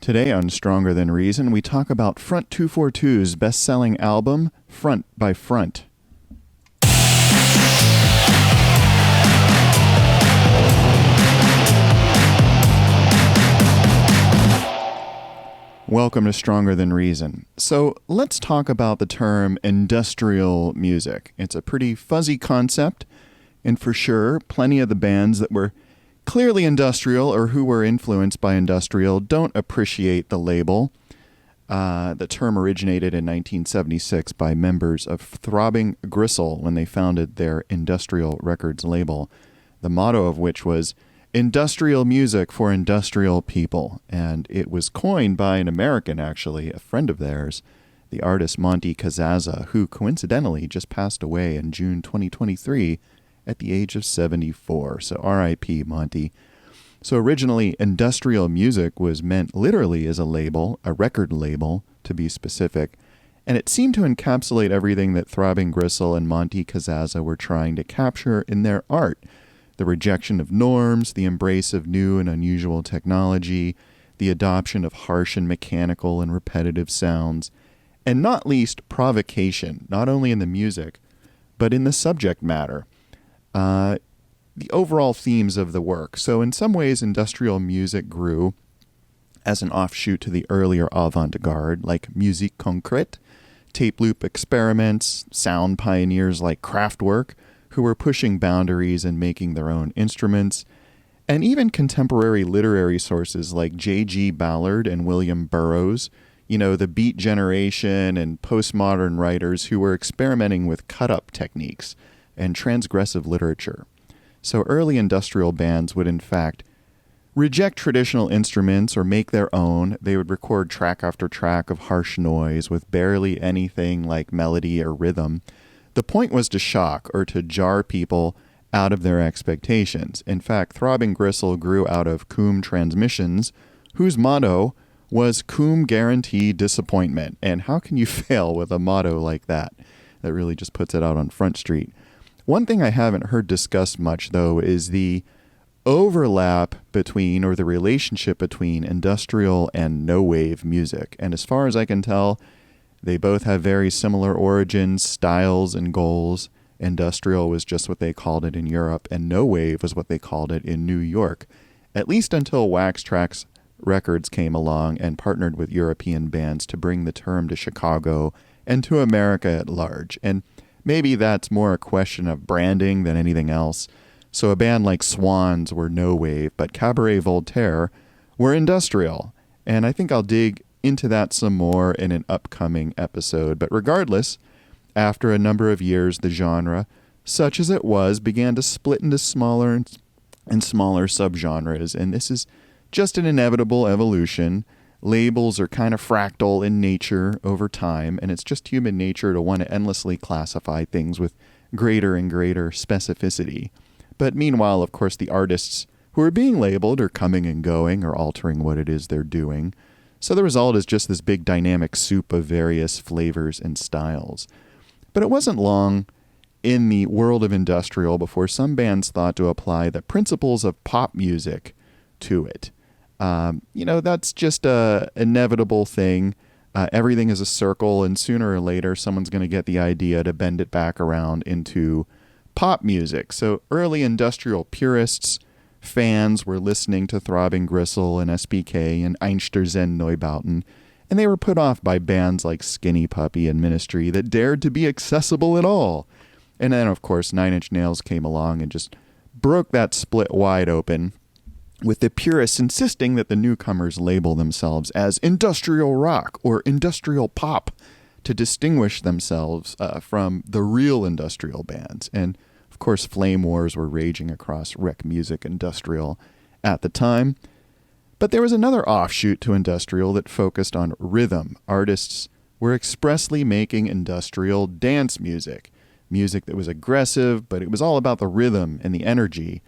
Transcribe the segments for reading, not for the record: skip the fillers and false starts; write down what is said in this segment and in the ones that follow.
Today on Stronger Than Reason, we talk about Front 242's best-selling album, Front by Front. Welcome to Stronger Than Reason. So let's talk about the term industrial music. It's a pretty fuzzy concept, and for sure, plenty of the bands that were clearly industrial or who were influenced by industrial don't appreciate the label. The term originated in 1976 by members of Throbbing Gristle when they founded their industrial records label, the motto of which was industrial music for industrial people. And it was coined by an American, actually, a friend of theirs, the artist Monty Kazaza, who coincidentally just passed away in June 2023 at the age of 74. So R.I.P. Monty. So originally, industrial music was meant literally as a label, a record label, to be specific, and it seemed to encapsulate everything that Throbbing Gristle and Monty Kazaza were trying to capture in their art. The rejection of norms, the embrace of new and unusual technology, the adoption of harsh and mechanical and repetitive sounds, and not least provocation, not only in the music, but in the subject matter. The overall themes of the work. So in some ways, industrial music grew as an offshoot to the earlier avant-garde, like musique concrète, tape loop experiments, sound pioneers like Kraftwerk, who were pushing boundaries and making their own instruments, and even contemporary literary sources like J.G. Ballard and William Burroughs, the Beat Generation and postmodern writers who were experimenting with cut-up techniques and transgressive literature. So early industrial bands would, in fact, reject traditional instruments or make their own. They would record track after track of harsh noise with barely anything like melody or rhythm. The point was to shock or to jar people out of their expectations. In fact, Throbbing Gristle grew out of Coombe Transmissions, whose motto was Coombe Guarantee Disappointment. And how can you fail with a motto like that? That really just puts it out on Front Street. One thing I haven't heard discussed much, though, is the overlap between, or the relationship between, industrial and no-wave music. And as far as I can tell, they both have very similar origins, styles, and goals. Industrial was just what they called it in Europe, and no-wave was what they called it in New York, at least until Wax Trax Records came along and partnered with European bands to bring the term to Chicago and to America at large. And maybe that's more a question of branding than anything else. So a band like Swans were no-wave, but Cabaret Voltaire were industrial. And I think I'll dig into that some more in an upcoming episode. But regardless, after a number of years, the genre, such as it was, began to split into smaller and smaller subgenres. And this is just an inevitable evolution. Labels are kind of fractal in nature over time, and it's just human nature to want to endlessly classify things with greater and greater specificity. But meanwhile, of course, the artists who are being labeled are coming and going or altering what it is they're doing. So the result is just this big dynamic soup of various flavors and styles. But it wasn't long in the world of industrial before some bands thought to apply the principles of pop music to it. That's just a inevitable thing. Everything is a circle, and sooner or later, someone's going to get the idea to bend it back around into pop music. So early industrial purists, fans were listening to Throbbing Gristle and SBK and Einstürzen Neubauten, and they were put off by bands like Skinny Puppy and Ministry that dared to be accessible at all. And then, of course, Nine Inch Nails came along and just broke that split wide open, with the purists insisting that the newcomers label themselves as industrial rock or industrial pop to distinguish themselves from the real industrial bands. And, of course, flame wars were raging across rec music industrial at the time. But there was another offshoot to industrial that focused on rhythm. Artists were expressly making industrial dance music that was aggressive, but it was all about the rhythm and the energy.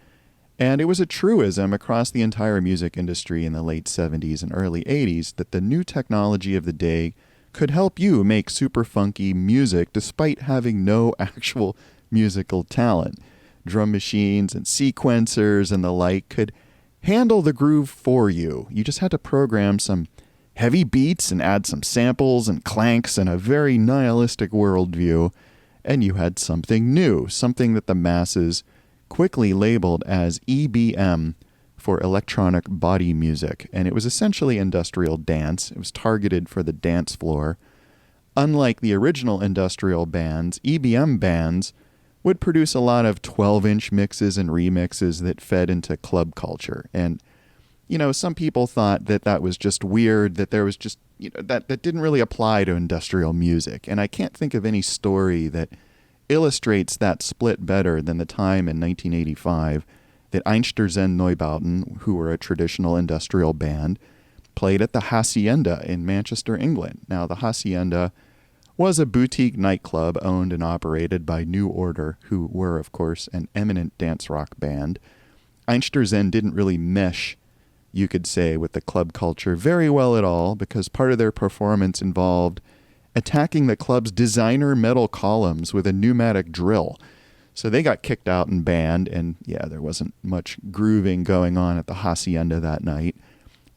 And it was a truism across the entire music industry in the late 70s and early 80s that the new technology of the day could help you make super funky music despite having no actual musical talent. Drum machines and sequencers and the like could handle the groove for you. You just had to program some heavy beats and add some samples and clanks and a very nihilistic worldview, and you had something new, something that the masses quickly labeled as EBM, for electronic body music, and it was essentially industrial dance. It was targeted for the dance floor. Unlike the original industrial bands, EBM bands would produce a lot of 12-inch mixes and remixes that fed into club culture. And, some people thought that that was just weird, that there was just, that didn't really apply to industrial music. And I can't think of any story that illustrates that split better than the time in 1985 that Einstürzende Neubauten, who were a traditional industrial band, played at the Hacienda in Manchester, England. Now, the Hacienda was a boutique nightclub owned and operated by New Order, who were, of course, an eminent dance rock band. Einstürzende didn't really mesh, you could say, with the club culture very well at all, because part of their performance involved attacking the club's designer metal columns with a pneumatic drill. So they got kicked out and banned, and there wasn't much grooving going on at the Hacienda that night.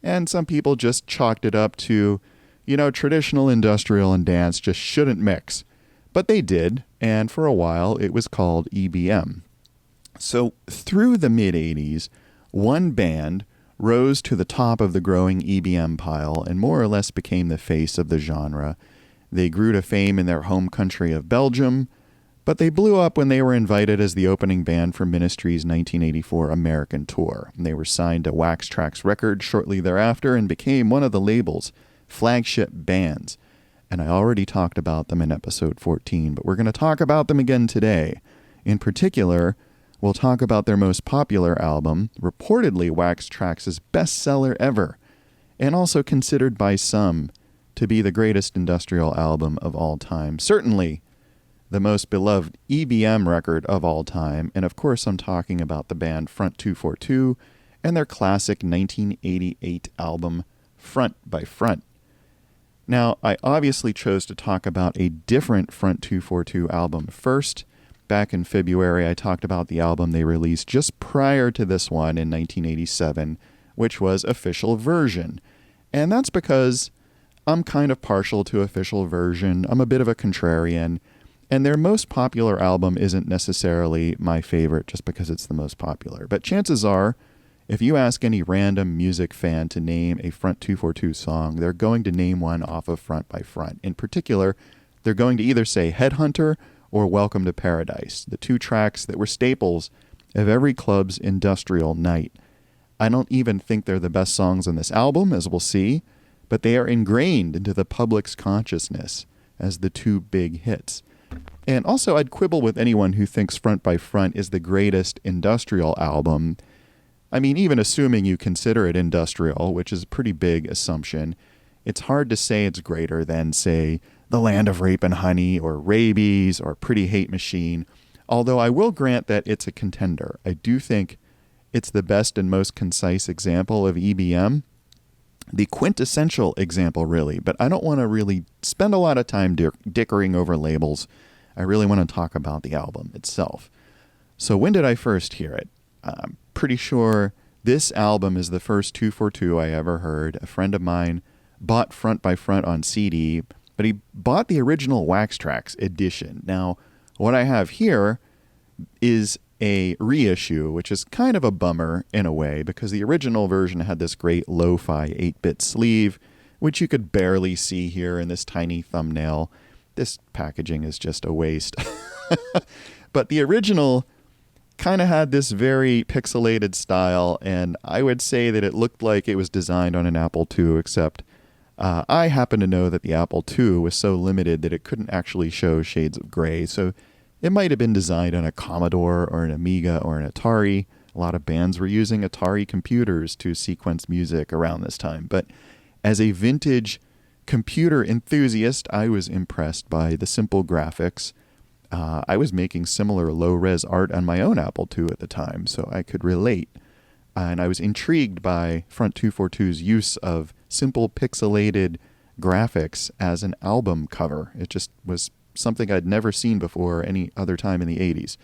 And some people just chalked it up to, traditional industrial and dance just shouldn't mix. But they did, and for a while it was called EBM. So through the mid-'80s, one band rose to the top of the growing EBM pile and more or less became the face of the genre. They grew to fame in their home country of Belgium, but they blew up when they were invited as the opening band for Ministry's 1984 American tour. They were signed to Wax Trax Records shortly thereafter and became one of the label's flagship bands. And I already talked about them in episode 14, but we're going to talk about them again today. In particular, we'll talk about their most popular album, reportedly Wax Trax's bestseller ever, and also considered by some to be the greatest industrial album of all time. Certainly the most beloved EBM record of all time, and of course I'm talking about the band Front 242 and their classic 1988 album, Front by Front. Now, I obviously chose to talk about a different Front 242 album first. Back in February, I talked about the album they released just prior to this one in 1987, which was Official Version. And that's because I'm kind of partial to Official Version. I'm a bit of a contrarian. And their most popular album isn't necessarily my favorite just because it's the most popular. But chances are, if you ask any random music fan to name a Front 242 song, they're going to name one off of Front by Front. In particular, they're going to either say Headhunter or Welcome to Paradise, the two tracks that were staples of every club's industrial night. I don't even think they're the best songs on this album, as we'll see, but they are ingrained into the public's consciousness as the two big hits. And also, I'd quibble with anyone who thinks Front by Front is the greatest industrial album. I mean, even assuming you consider it industrial, which is a pretty big assumption, it's hard to say it's greater than, say, The Land of Rape and Honey, or Rabies, or Pretty Hate Machine, although I will grant that it's a contender. I do think it's the best and most concise example of EBM, the quintessential example, really, but I don't want to really spend a lot of time dickering over labels. I really want to talk about the album itself. So when did I first hear it? I'm pretty sure this album is the first 242 I ever heard. A friend of mine bought Front by Front on CD, but he bought the original Wax Trax edition. Now, what I have here is a reissue, which is kind of a bummer in a way, because the original version had this great lo-fi 8-bit sleeve, which you could barely see here in this tiny thumbnail. This packaging is just a waste. But the original kind of had this very pixelated style, and I would say that it looked like it was designed on an Apple II, except I happen to know that the Apple II was so limited that it couldn't actually show shades of gray, so it might have been designed on a Commodore or an Amiga or an Atari. A lot of bands were using Atari computers to sequence music around this time, but as a vintage computer enthusiast, I was impressed by the simple graphics. I was making similar low-res art on my own Apple II at the time, so I could relate. And I was intrigued by Front 242's use of simple pixelated graphics as an album cover. It just was something I'd never seen before any other time in the 80s.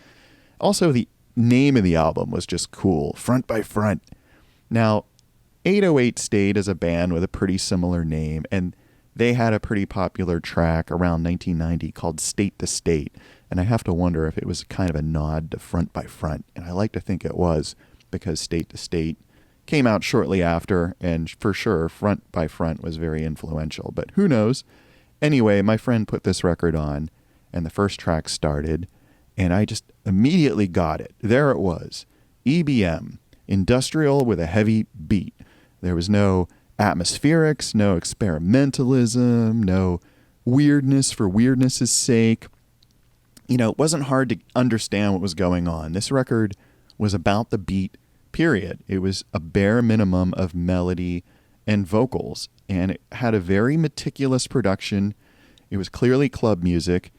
Also, the name of the album was just cool, Front by Front. Now, 808 State is a band with a pretty similar name, and they had a pretty popular track around 1990 called State to State, and I have to wonder if it was kind of a nod to Front by Front, and I like to think it was, because State to State came out shortly after, and for sure Front by Front was very influential, but who knows. Anyway, my friend put this record on, and the first track started, and I just immediately got it. There it was. EBM, industrial with a heavy beat. There was no atmospherics, no experimentalism, no weirdness for weirdness' sake. You know, it wasn't hard to understand what was going on. This record was about the beat, period. It was a bare minimum of melody and vocals, and it had a very meticulous production. It was clearly club music,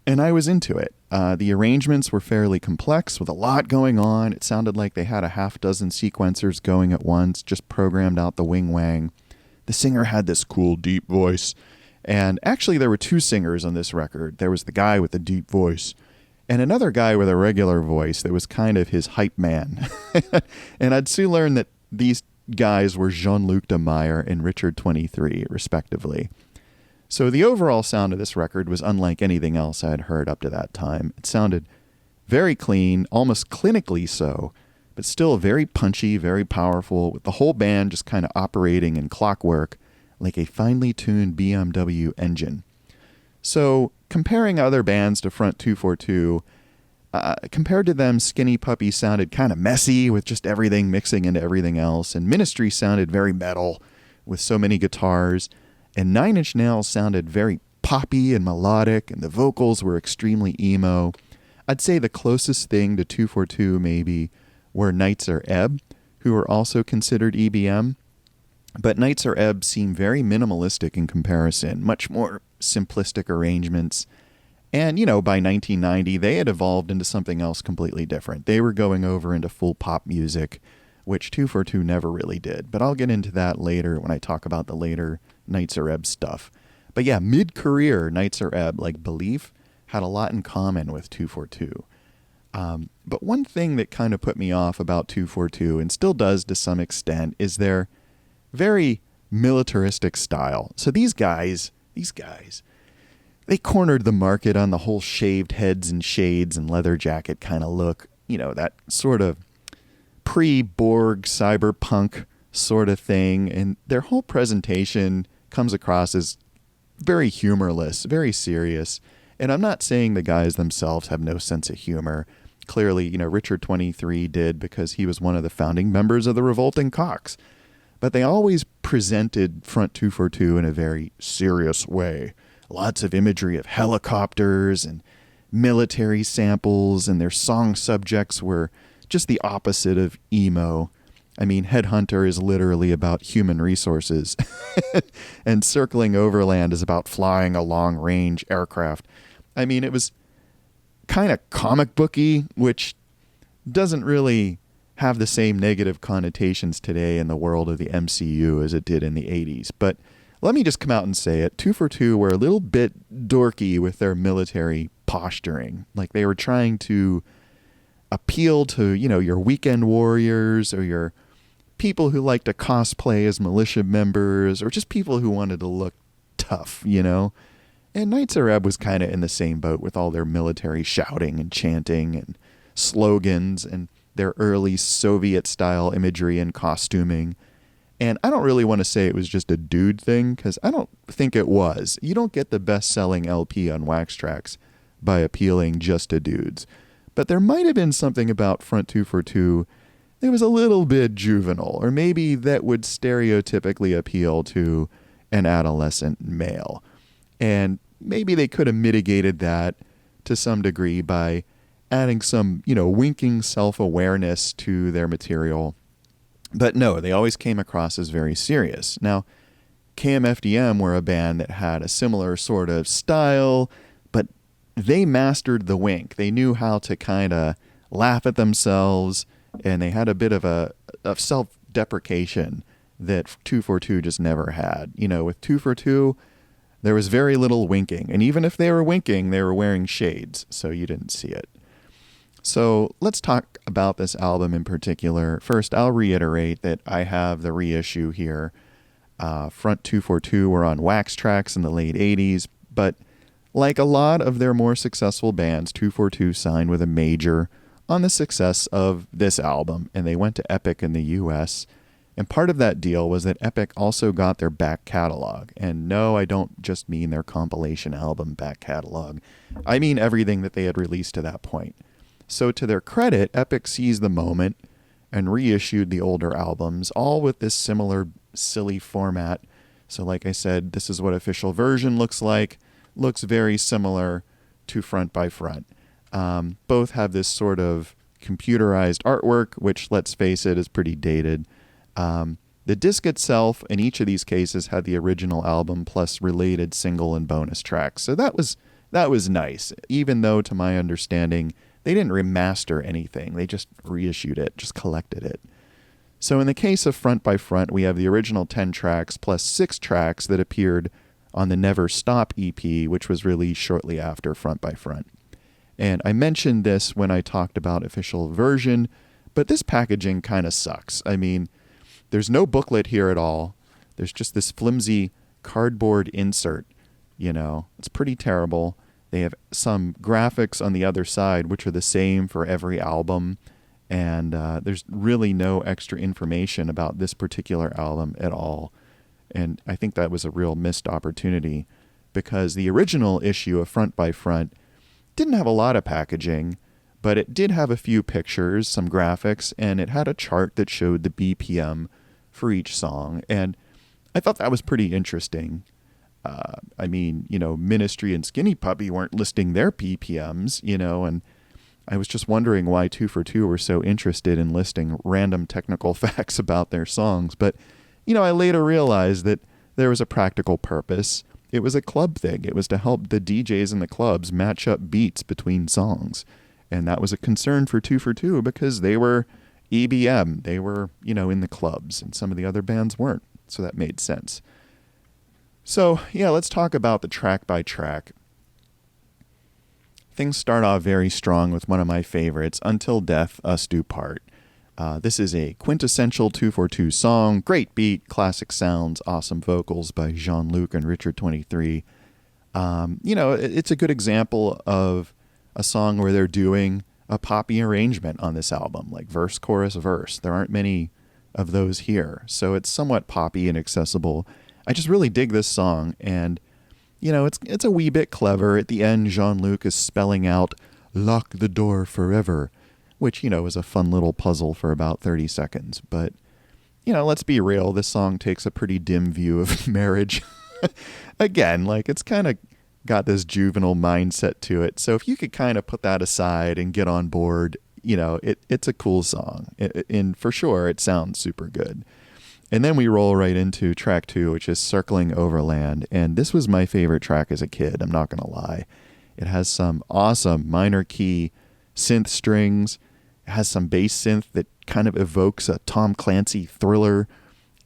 and I was into it. The arrangements were fairly complex with a lot going on. It sounded like they had a half dozen sequencers going at once, just programmed out the wing-wang. The singer had this cool deep voice, and actually there were two singers on this record. There was the guy with the deep voice and another guy with a regular voice that was kind of his hype man. And I'd soon learn that these guys were Jean-Luc Demeyer and Richard 23, respectively. So the overall sound of this record was unlike anything else I had heard up to that time. It sounded very clean, almost clinically so, but still very punchy, very powerful, with the whole band just kind of operating in clockwork like a finely tuned BMW engine. So comparing other bands to Front 242, compared to them, Skinny Puppy sounded kind of messy with just everything mixing into everything else, and Ministry sounded very metal with so many guitars, and Nine Inch Nails sounded very poppy and melodic, and the vocals were extremely emo. I'd say the closest thing to 242 maybe were Nights Are Ebb, who were also considered EBM. But Nights Are Ebb seem very minimalistic in comparison, much more simplistic arrangements. And, you know, by 1990, they had evolved into something else completely different. They were going over into full pop music, which 242 never really did. But I'll get into that later when I talk about the later Nights Are Ebb stuff. But yeah, mid-career Nights Are Ebb, like Belief, had a lot in common with 242. But one thing that kind of put me off about 242, and still does to some extent, is their very militaristic style. So these guys, they cornered the market on the whole shaved heads and shades and leather jacket kind of look. You know, that sort of pre-Borg cyberpunk sort of thing. And their whole presentation comes across as very humorless, very serious. And I'm not saying the guys themselves have no sense of humor. Clearly, you know, Richard 23 did because he was one of the founding members of the Revolting Cocks. But they always presented Front 242 in a very serious way. Lots of imagery of helicopters and military samples, and their song subjects were just the opposite of emo. I mean, Headhunter is literally about human resources, and Circling Overland is about flying a long-range aircraft. I mean, it was kind of comic booky, which doesn't really have the same negative connotations today in the world of the MCU as it did in the 80s. But let me just come out and say it. 242 were a little bit dorky with their military posturing. Like they were trying to appeal to, you know, your weekend warriors or your people who like to cosplay as militia members or just people who wanted to look tough, you know. And Nights Are Ebb was kind of in the same boat with all their military shouting and chanting and slogans and their early Soviet-style imagery and costuming. And I don't really want to say it was just a dude thing, because I don't think it was. You don't get the best-selling LP on Wax Trax by appealing just to dudes. But there might have been something about Front 242 that was a little bit juvenile, or maybe that would stereotypically appeal to an adolescent male. And maybe they could have mitigated that to some degree by adding some, you know, winking self-awareness to their material. But no, they always came across as very serious. Now, KMFDM were a band that had a similar sort of style, but they mastered the wink. They knew how to kind of laugh at themselves, and they had a bit of a self-deprecation that 242 just never had. You know, with 242, there was very little winking. And even if they were winking, they were wearing shades, so you didn't see it. So let's talk about this album in particular. First, I'll reiterate that I have the reissue here. Front 242 were on wax tracks in the late 80s, but like a lot of their more successful bands, 242 signed with a major on the success of this album, and they went to Epic in the US. And part of that deal was that Epic also got their back catalog. And no, I don't just mean their compilation album back catalog. I mean everything that they had released to that point. So to their credit, Epic seized the moment and reissued the older albums, all with this similar silly format. So like I said, this is what official version looks like. Looks very similar to Front by Front. Both have this sort of computerized artwork, which, let's face it, is pretty dated. The disc itself, in each of these cases, had the original album plus related single and bonus tracks. So that was nice, even though, to my understanding, they didn't remaster anything. They just reissued it, just collected it. So in the case of Front by Front, we have the original 10 tracks plus 6 tracks that appeared on the Never Stop EP, which was released shortly after Front by Front. And I mentioned this when I talked about official version, but this packaging kind of sucks. I mean, there's no booklet here at all. There's just this flimsy cardboard insert, It's pretty terrible. They have some graphics on the other side, which are the same for every album. And there's really no extra information about this particular album at all. And I think that was a real missed opportunity because the original issue of Front by Front didn't have a lot of packaging, but it did have a few pictures, some graphics, and it had a chart that showed the BPM for each song. And I thought that was pretty interesting. Ministry and Skinny Puppy weren't listing their BPMs, and I was just wondering why 242 were so interested in listing random technical facts about their songs. But, I later realized that there was a practical purpose. It was a club thing. It was to help the DJs in the clubs match up beats between songs. And that was a concern for 242 because they were EBM. They were, in the clubs, and some of the other bands weren't. So that made sense. So, let's talk about the track by track. Things start off very strong with one of my favorites, Until Death Us Do Part. This is a quintessential 242 song, great beat, classic sounds, awesome vocals by Jean-Luc and Richard 23. It's a good example of a song where they're doing a poppy arrangement on this album, like verse, chorus, verse. There aren't many of those here, so it's somewhat poppy and accessible. I just really dig this song, and it's a wee bit clever. At the end, Jean-Luc is spelling out "lock the door forever," which, is a fun little puzzle for about 30 seconds. But, let's be real, this song takes a pretty dim view of marriage. Again, it's kind of got this juvenile mindset to it. So if you could kind of put that aside and get on board, it's a cool song. And for sure, it sounds super good. And then we roll right into track 2, which is Circling Overland. And this was my favorite track as a kid, I'm not going to lie. It has some awesome minor key synth strings. It has some bass synth that kind of evokes a Tom Clancy thriller.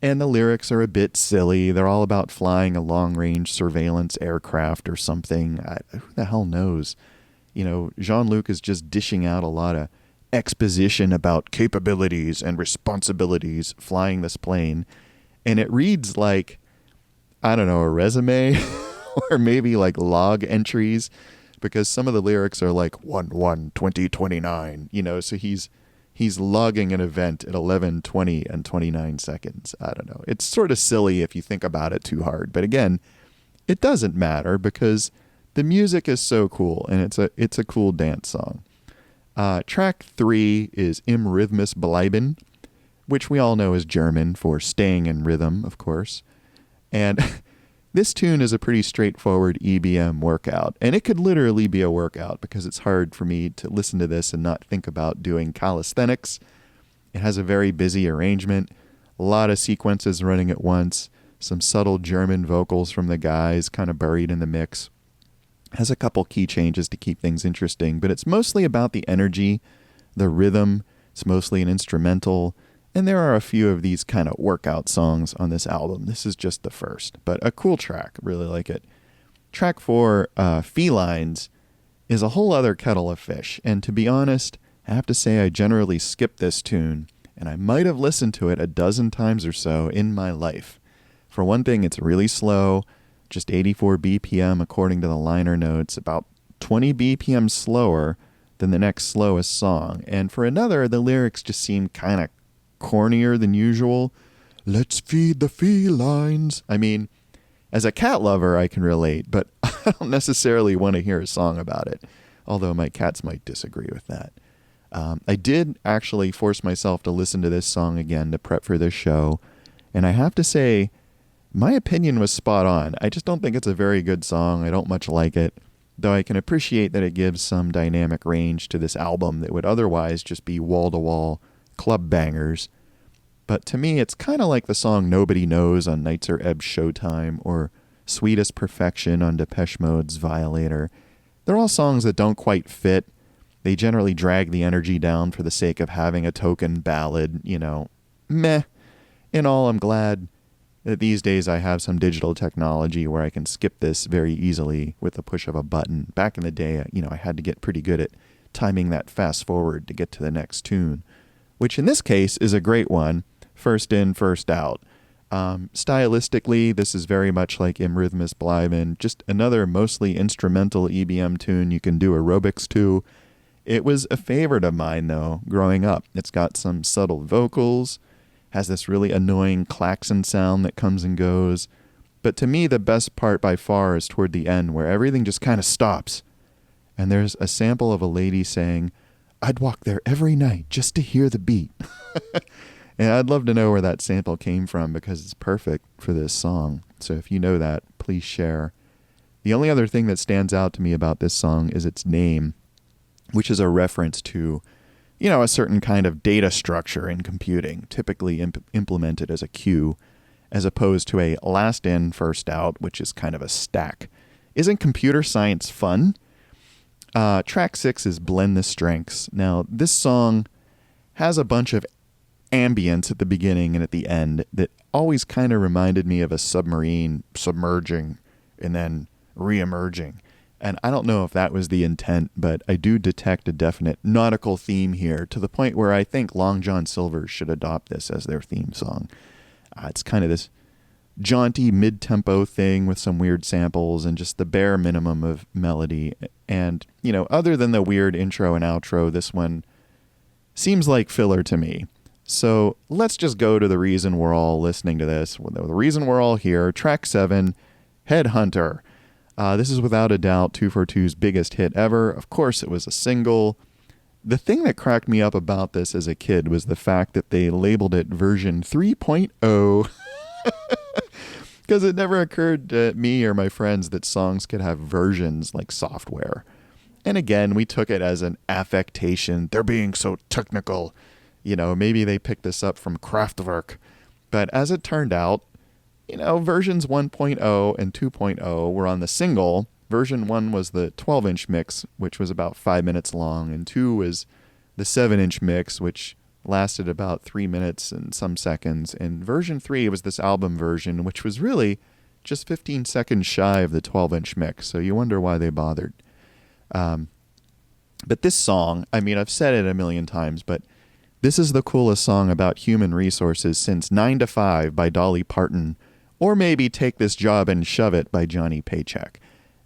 And the lyrics are a bit silly. They're all about flying a long-range surveillance aircraft or something. Who the hell knows? Jean-Luc is just dishing out a lot of exposition about capabilities and responsibilities flying this plane. And it reads like, I don't know, a resume or maybe like log entries, because some of the lyrics are like 1/1/2029, so he's logging an event at 11:20 and 29 seconds. I don't know. It's sort of silly if you think about it too hard. But again, it doesn't matter because the music is so cool and it's a cool dance song. Track 3 is Im Rhythmus Bleiben, which we all know is German for staying in rhythm, of course. And this tune is a pretty straightforward EBM workout, and it could literally be a workout because it's hard for me to listen to this and not think about doing calisthenics. It has a very busy arrangement, a lot of sequences running at once, some subtle German vocals from the guys kind of buried in the mix. Has a couple key changes to keep things interesting, but it's mostly about the energy, the rhythm. It's mostly an instrumental, and there are a few of these kind of workout songs on this album. This is just the first, but a cool track. Really like it. Track 4, Felines, is a whole other kettle of fish, and to be honest, I have to say I generally skip this tune, and I might have listened to it a dozen times or so in my life. For one thing, it's really slow, just 84 BPM according to the liner notes, about 20 BPM slower than the next slowest song. And for another, the lyrics just seem kind of cornier than usual. Let's feed the felines. I mean, as a cat lover, I can relate, but I don't necessarily want to hear a song about it, although my cats might disagree with that. I did actually force myself to listen to this song again to prep for this show, and I have to say, my opinion was spot on. I just don't think it's a very good song. I don't much like it, though I can appreciate that it gives some dynamic range to this album that would otherwise just be wall-to-wall club bangers. But to me, it's kind of like the song Nobody Knows on Nights Are Ebb's Showtime, or Sweetest Perfection on Depeche Mode's Violator. They're all songs that don't quite fit. They generally drag the energy down for the sake of having a token ballad, meh. In all, I'm glad that these days I have some digital technology where I can skip this very easily with the push of a button. Back in the day, I had to get pretty good at timing that fast forward to get to the next tune, which in this case is a great one. First in, first out. Stylistically, this is very much like Im Rhythmus Bleiben, just another mostly instrumental EBM tune you can do aerobics to. It was a favorite of mine, though, growing up. It's got some subtle vocals, has this really annoying klaxon sound that comes and goes. But to me, the best part by far is toward the end, where everything just kind of stops. And there's a sample of a lady saying, "I'd walk there every night just to hear the beat." And I'd love to know where that sample came from because it's perfect for this song. So if you know that, please share. The only other thing that stands out to me about this song is its name, which is a reference to, a certain kind of data structure in computing, typically implemented as a queue, as opposed to a last in, first out, which is kind of a stack. Isn't computer science fun? Track 6 is Blend the Strengths. Now, this song has a bunch of ambience at the beginning and at the end that always kind of reminded me of a submarine submerging and then re-emerging. And I don't know if that was the intent, but I do detect a definite nautical theme here to the point where I think Long John Silver should adopt this as their theme song. It's kind of this jaunty mid-tempo thing with some weird samples and just the bare minimum of melody. And, other than the weird intro and outro, this one seems like filler to me. So let's just go to the reason we're all listening to this, the reason we're all here. Track 7, Headhunter. This is without a doubt 242's biggest hit ever. Of course, it was a single. The thing that cracked me up about this as a kid was the fact that they labeled it version 3.0. Because it never occurred to me or my friends that songs could have versions like software. And again, we took it as an affectation. They're being so technical. Maybe they picked this up from Kraftwerk. But as it turned out, versions 1.0 and 2.0 were on the single. Version 1 was the 12-inch mix, which was about 5 minutes long, and 2 was the 7-inch mix, which lasted about 3 minutes and some seconds. And version 3 was this album version, which was really just 15 seconds shy of the 12-inch mix, so you wonder why they bothered. But this song, I've said it a million times, but this is the coolest song about human resources since 9 to 5 by Dolly Parton, or maybe Take This Job and Shove It by Johnny Paycheck.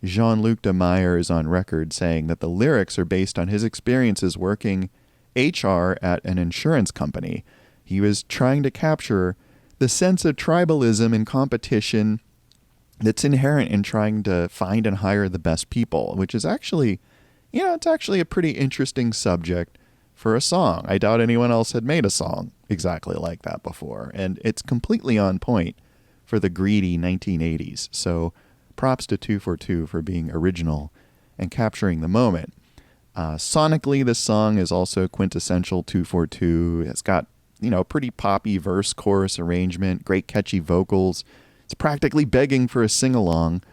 Jean-Luc Demeyer is on record saying that the lyrics are based on his experiences working HR at an insurance company. He was trying to capture the sense of tribalism and competition that's inherent in trying to find and hire the best people, which is actually, it's actually a pretty interesting subject for a song. I doubt anyone else had made a song exactly like that before, and it's completely on point for the greedy 1980s. So props to 242 for being original and capturing the moment. Sonically, this song is also quintessential 242. It's got, pretty poppy verse chorus arrangement, great catchy vocals. It's practically begging for a sing-along.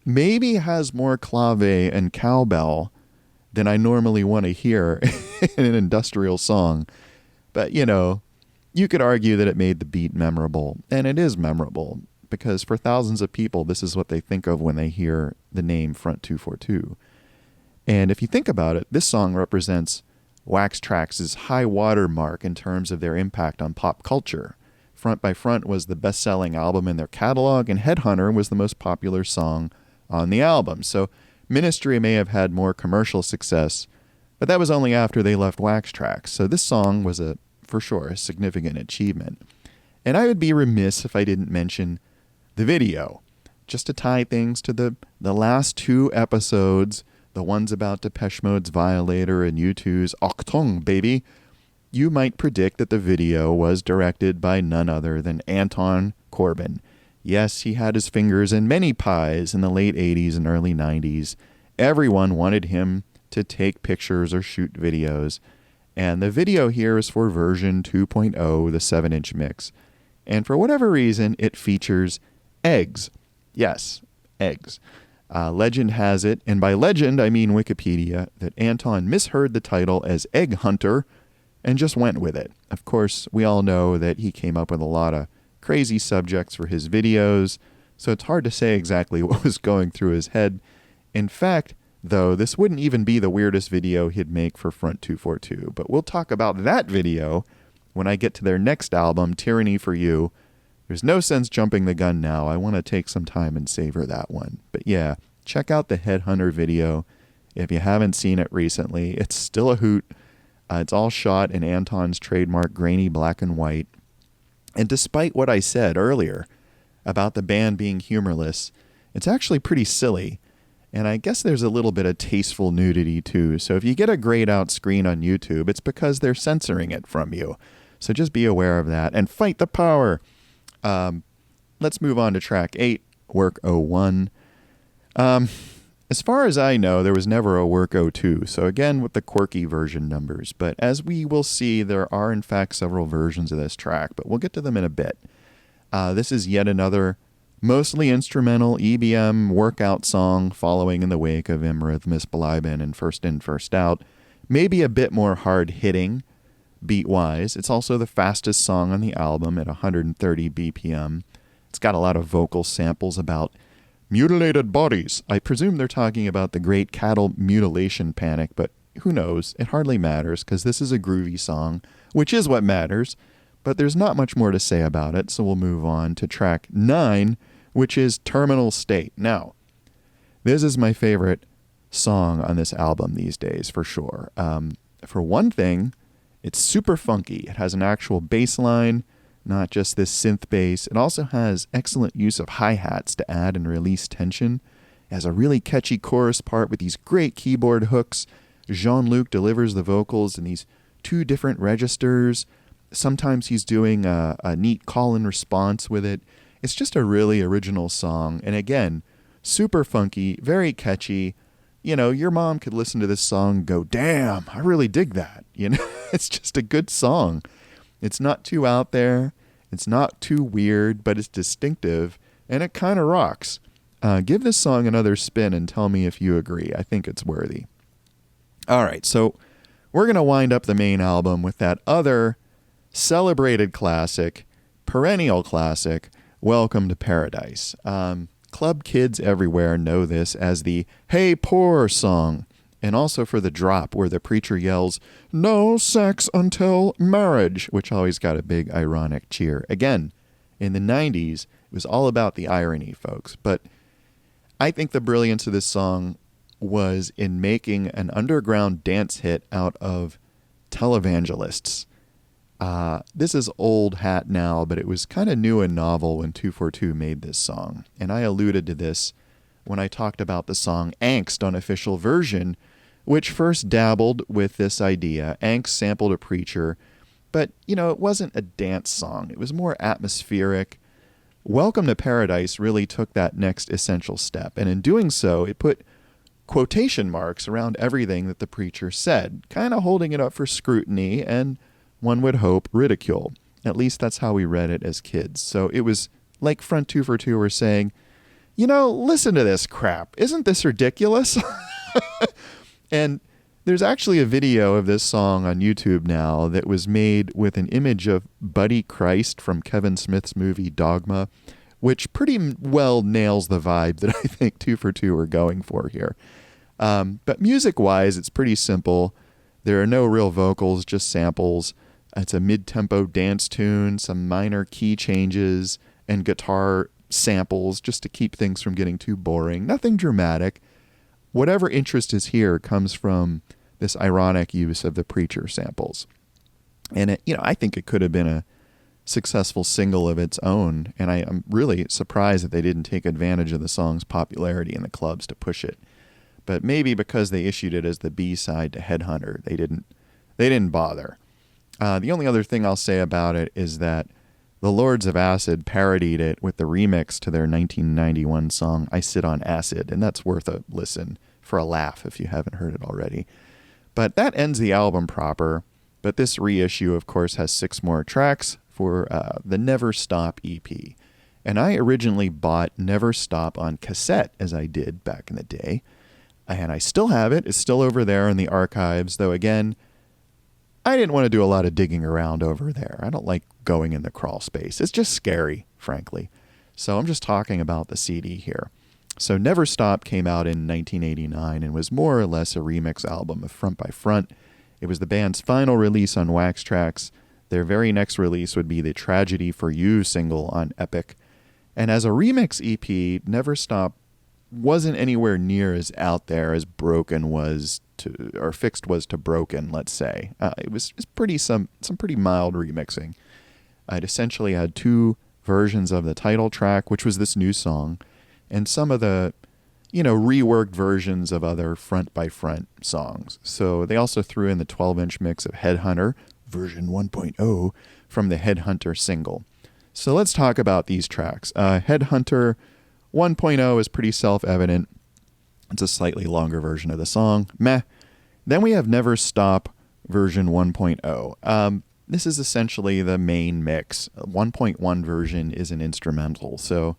Maybe has more clave and cowbell than I normally want to hear in an industrial song. But, you could argue that it made the beat memorable. And it is memorable because for thousands of people, this is what they think of when they hear the name Front 242. And if you think about it, this song represents Wax Trax's high water mark in terms of their impact on pop culture. Front by Front was the best-selling album in their catalog, and Headhunter was the most popular song on the album. So Ministry may have had more commercial success, but that was only after they left Wax Trax. So this song was for sure a significant achievement. And I would be remiss if I didn't mention the video, just to tie things to the last two episodes, the ones about Depeche Mode's Violator and U2's Octung Baby. You might predict that the video was directed by none other than Anton Corbijn. Yes, he had his fingers in many pies in the late 80s and early 90s. Everyone wanted him to take pictures or shoot videos. And the video here is for version 2.0, the 7-inch mix. And for whatever reason, it features eggs. Yes, eggs. Legend has it, and by legend I mean Wikipedia, that Anton misheard the title as Egg Hunter and just went with it. Of course, we all know that he came up with a lot of crazy subjects for his videos, so it's hard to say exactly what was going through his head. In fact, though, this wouldn't even be the weirdest video he'd make for Front 242, but we'll talk about that video when I get to their next album, Tyranny for You. There's no sense jumping the gun now. I want to take some time and savor that one. But yeah, check out the Headhunter video if you haven't seen it recently. It's still a hoot. It's all shot in Anton's trademark grainy black and white. And despite what I said earlier about the band being humorless, it's actually pretty silly. And I guess there's a little bit of tasteful nudity too. So if you get a grayed out screen on YouTube, it's because they're censoring it from you. So just be aware of that and fight the power. Let's move on to track 8, Work 01. As far as I know, there was never a Work 02, so again with the quirky version numbers. But as we will see, there are in fact several versions of this track, but we'll get to them in a bit. This is yet another mostly instrumental EBM workout song following in the wake of Im Rhythmus Bleiben and First In, First Out. Maybe a bit more hard-hitting beat-wise. It's also the fastest song on the album at 130 BPM. It's got a lot of vocal samples about mutilated bodies. I presume they're talking about the great cattle mutilation panic, but who knows? It hardly matters because this is a groovy song, which is what matters, but there's not much more to say about it, so we'll move on to track 9, which is Terminal State. Now, this is my favorite song on this album these days, for sure. For one thing, it's super funky. It has an actual bass line, not just this synth bass. It also has excellent use of hi-hats to add and release tension. It has a really catchy chorus part with these great keyboard hooks. Jean-Luc delivers the vocals in these 2 different registers. Sometimes he's doing a neat call and response with it. It's just a really original song. And again, super funky, very catchy. You know, your mom could listen to this song and go, damn, I really dig that. You know, it's just a good song. It's not too out there. It's not too weird, but it's distinctive, and it kind of rocks. Give this song another spin and tell me if you agree. I think it's worthy. All right, so we're going to wind up the main album with that other celebrated classic, perennial classic, Welcome to Paradise. Club kids everywhere know this as the Hey Poor song, and also for the drop where the preacher yells, no sex until marriage, which always got a big ironic cheer. Again, in the 90s, it was all about the irony, folks. But I think the brilliance of this song was in making an underground dance hit out of televangelists. This is old hat now, but it was kind of new and novel when 242 made this song. And I alluded to this when I talked about the song Angst on Official Version, which first dabbled with this idea. Angst sampled a preacher, but, you know, it wasn't a dance song. It was more atmospheric. Welcome to Paradise really took that next essential step, and in doing so, it put quotation marks around everything that the preacher said, kind of holding it up for scrutiny and, one would hope, ridicule. At least that's how we read it as kids. So it was like Front 242 were saying, you know, listen to this crap. Isn't this ridiculous? And there's actually a video of this song on YouTube now that was made with an image of Buddy Christ from Kevin Smith's movie Dogma, which pretty well nails the vibe that I think 242 are going for here. But music-wise, it's pretty simple. There are no real vocals, just samples. It's a mid-tempo dance tune, some minor key changes, and guitar samples just to keep things from getting too boring. Nothing dramatic. Whatever interest is here comes from this ironic use of the Preacher samples. And I think it could have been a successful single of its own, and I'm really surprised that they didn't take advantage of the song's popularity in the clubs to push it. But maybe because they issued it as the B-side to Headhunter, they didn't bother. The only other thing I'll say about it is that the Lords of Acid parodied it with the remix to their 1991 song I Sit on Acid, and that's worth a listen for a laugh if you haven't heard it already. But that ends the album proper, but this reissue, of course, has 6 more tracks for the Never Stop EP. And I originally bought Never Stop on cassette, as I did back in the day, and I still have it. It's still over there in the archives, though again, I didn't want to do a lot of digging around over there. I don't like going in the crawl space. It's just scary, frankly. So I'm just talking about the CD here. So Never Stop came out in 1989 and was more or less a remix album of Front by Front. It was the band's final release on Wax Trax. Their very next release would be the Tragedy for You single on Epic. And as a remix EP, Never Stop wasn't anywhere near as out there as Broken was to, or Fixed was to Broken, let's say. It was some pretty mild remixing. It essentially had 2 versions of the title track, which was this new song, and some of the, reworked versions of other Front by Front songs. So they also threw in the 12-inch mix of Headhunter, version 1.0, from the Headhunter single. So let's talk about these tracks. Headhunter 1.0 is pretty self-evident. It's a slightly longer version of the song. Meh. Then we have Never Stop version 1.0. This is essentially the main mix. 1.1 version is an instrumental. So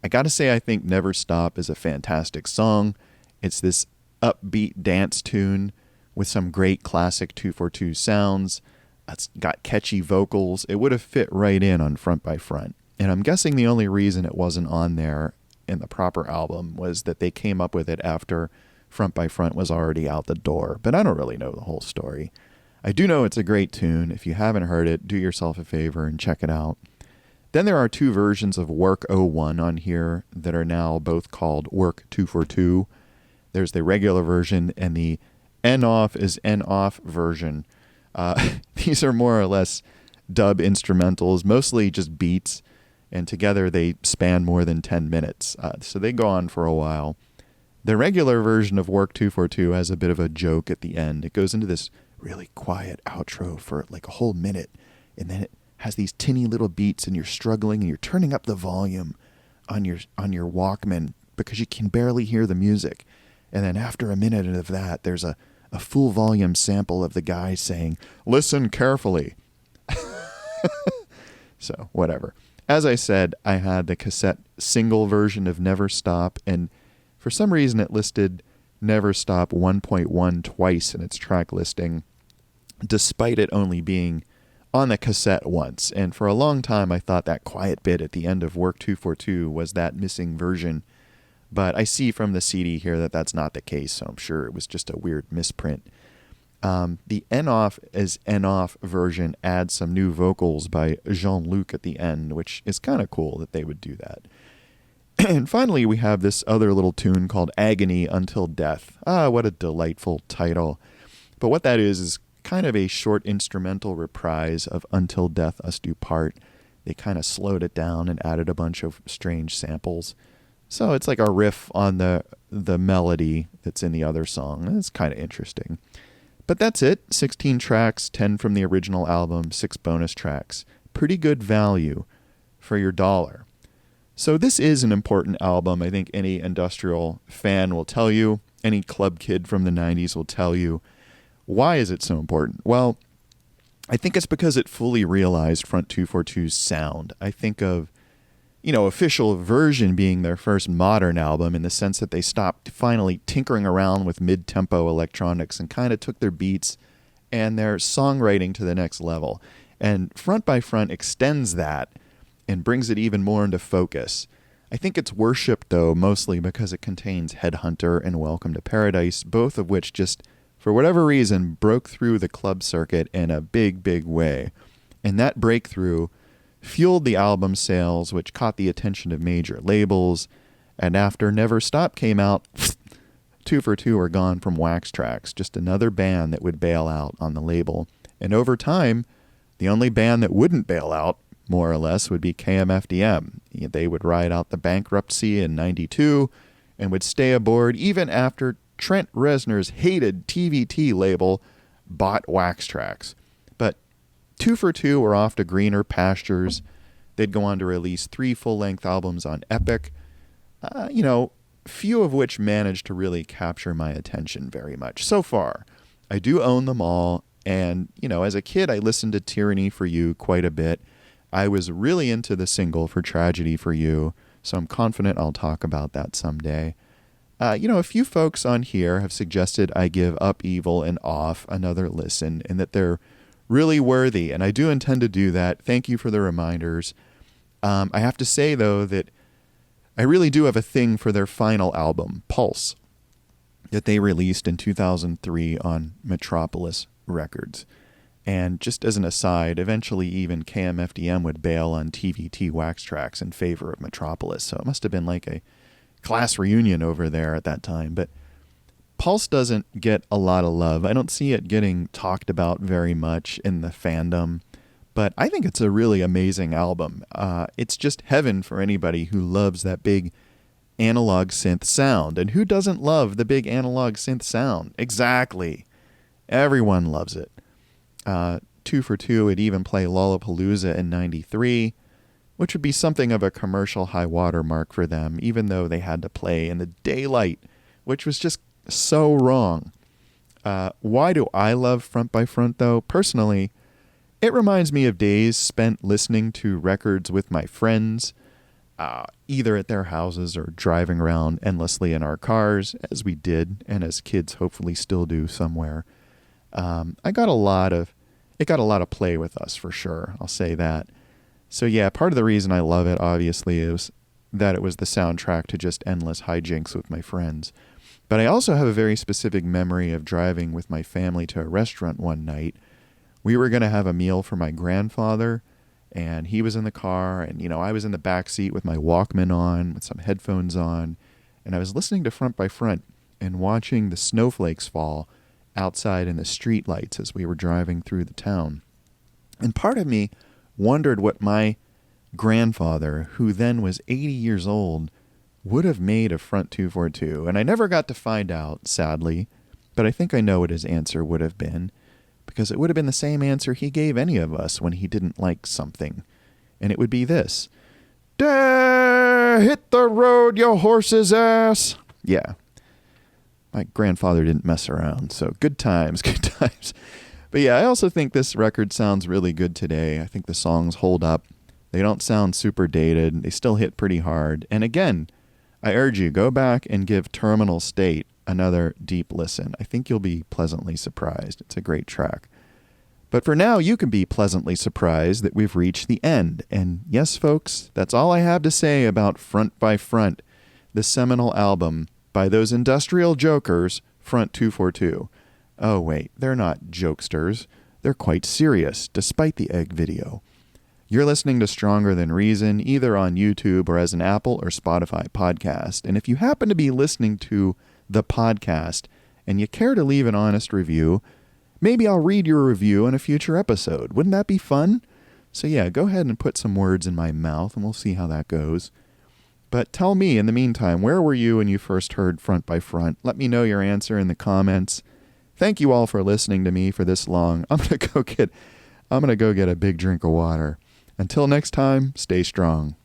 I got to say, I think Never Stop is a fantastic song. It's this upbeat dance tune with some great classic 242 sounds. It's got catchy vocals. It would have fit right in on Front by Front. And I'm guessing the only reason it wasn't on there in the proper album was that they came up with it after Front by Front was already out the door. But I don't really know the whole story. I do know it's a great tune. If you haven't heard it, do yourself a favor and check it out. Then there are 2 versions of Work 01 on here that are now both called Work 242. There's the regular version and the N-off is N-off version. These are more or less dub instrumentals, mostly just beats, and together they span more than 10 minutes, so they go on for a while. The regular version of Work 242 has a bit of a joke at the end. It goes into this really quiet outro for like a whole minute, and then it has these tinny little beats, and you're struggling, and you're turning up the volume on your Walkman because you can barely hear the music. And then after a minute of that, there's a full volume sample of the guy saying, "Listen carefully." So, whatever. As I said, I had the cassette single version of Never Stop, and for some reason it listed Never Stop 1.1 twice in its track listing, despite it only being on the cassette once. And for a long time, I thought that quiet bit at the end of Work 242 was that missing version. But I see from the CD here that that's not the case, so I'm sure it was just a weird misprint. The N-off as N-off version adds some new vocals by Jean-Luc at the end, which is kind of cool that they would do that. And finally, we have this other little tune called Agony Until Death. What a delightful title. But what that is kind of a short instrumental reprise of Until Death Us Do Part. They kind of slowed it down and added a bunch of strange samples. So it's like a riff on the melody that's in the other song. It's kind of interesting. But that's it. 16 tracks, 10 from the original album, 6 bonus tracks. Pretty good value for your dollar. So this is an important album. I think any industrial fan will tell you, any club kid from the 90s will tell you. Why is it so important? Well, I think it's because it fully realized Front 242's sound. I think of, Official Version being their first modern album in the sense that they stopped finally tinkering around with mid-tempo electronics and kind of took their beats and their songwriting to the next level. And Front by Front extends that and brings it even more into focus. I think it's worshipped, though, mostly because it contains Headhunter and Welcome to Paradise, both of which just, for whatever reason, broke through the club circuit in a big, big way. And that breakthrough fueled the album sales, which caught the attention of major labels. And after Never Stop came out, 2 for 2 were gone from Wax Trax, just another band that would bail out on the label. And over time, the only band that wouldn't bail out, more or less, would be KMFDM. They would ride out the bankruptcy in 92 and would stay aboard even after Trent Reznor's hated TVT label bought Wax Trax. But 2 for 2 were off to greener pastures. They'd go on to release 3 full-length albums on Epic, few of which managed to really capture my attention very much. So far, I do own them all, and, as a kid, I listened to Tyranny for You quite a bit. I was really into the single for Tragedy for You, so I'm confident I'll talk about that someday. A few folks on here have suggested I give Up Evil and Off another listen, and that they're really worthy, and I do intend to do that. Thank you for the reminders. I have to say, though, that I really do have a thing for their final album, Pulse, that they released in 2003 on Metropolis Records. And just as an aside, eventually even KMFDM would bail on TVT Wax Trax in favor of Metropolis, so it must have been like a class reunion over there at that time. But Pulse doesn't get a lot of love. I don't see it getting talked about very much in the fandom, but I think it's a really amazing album. It's just heaven for anybody who loves that big analog synth sound. And who doesn't love the big analog synth sound? Exactly. Everyone loves it. 2 for 2 would even play Lollapalooza in 93, which would be something of a commercial high water mark for them, even though they had to play in the daylight, which was just so wrong. Why do I love Front by Front, though? Personally, it reminds me of days spent listening to records with my friends, either at their houses or driving around endlessly in our cars, as we did, and as kids hopefully still do somewhere. It got a lot of play with us, for sure. I'll say that. So yeah, part of the reason I love it, obviously, is that it was the soundtrack to just endless hijinks with my friends. But I also have a very specific memory of driving with my family to a restaurant one night. We were going to have a meal for my grandfather, and he was in the car, and, I was in the back seat with my Walkman on, with some headphones on, and I was listening to Front by Front and watching the snowflakes fall outside in the street lights as we were driving through the town. And part of me wondered what my grandfather, who then was 80 years old, would have made of Front 242. And I never got to find out, sadly, but I think I know what his answer would have been, because it would have been the same answer he gave any of us when he didn't like something. And it would be this: hit the road, you horse's ass. Yeah. My grandfather didn't mess around, so good times, good times. But yeah, I also think this record sounds really good today. I think the songs hold up. They don't sound super dated. They still hit pretty hard. And again, I urge you, go back and give Terminal State another deep listen. I think you'll be pleasantly surprised. It's a great track. But for now, you can be pleasantly surprised that we've reached the end. And yes, folks, that's all I have to say about Front by Front, the seminal album by those industrial jokers, Front 242. Oh, wait, they're not jokesters. They're quite serious, despite the egg video. You're listening to Stronger Than Reason, either on YouTube or as an Apple or Spotify podcast. And if you happen to be listening to the podcast and you care to leave an honest review, maybe I'll read your review in a future episode. Wouldn't that be fun? So yeah, go ahead and put some words in my mouth and we'll see how that goes. But tell me, in the meantime, where were you when you first heard Front by Front? Let me know your answer in the comments. Thank you all for listening to me for this long. I'm gonna go get a big drink of water. Until next time, stay strong.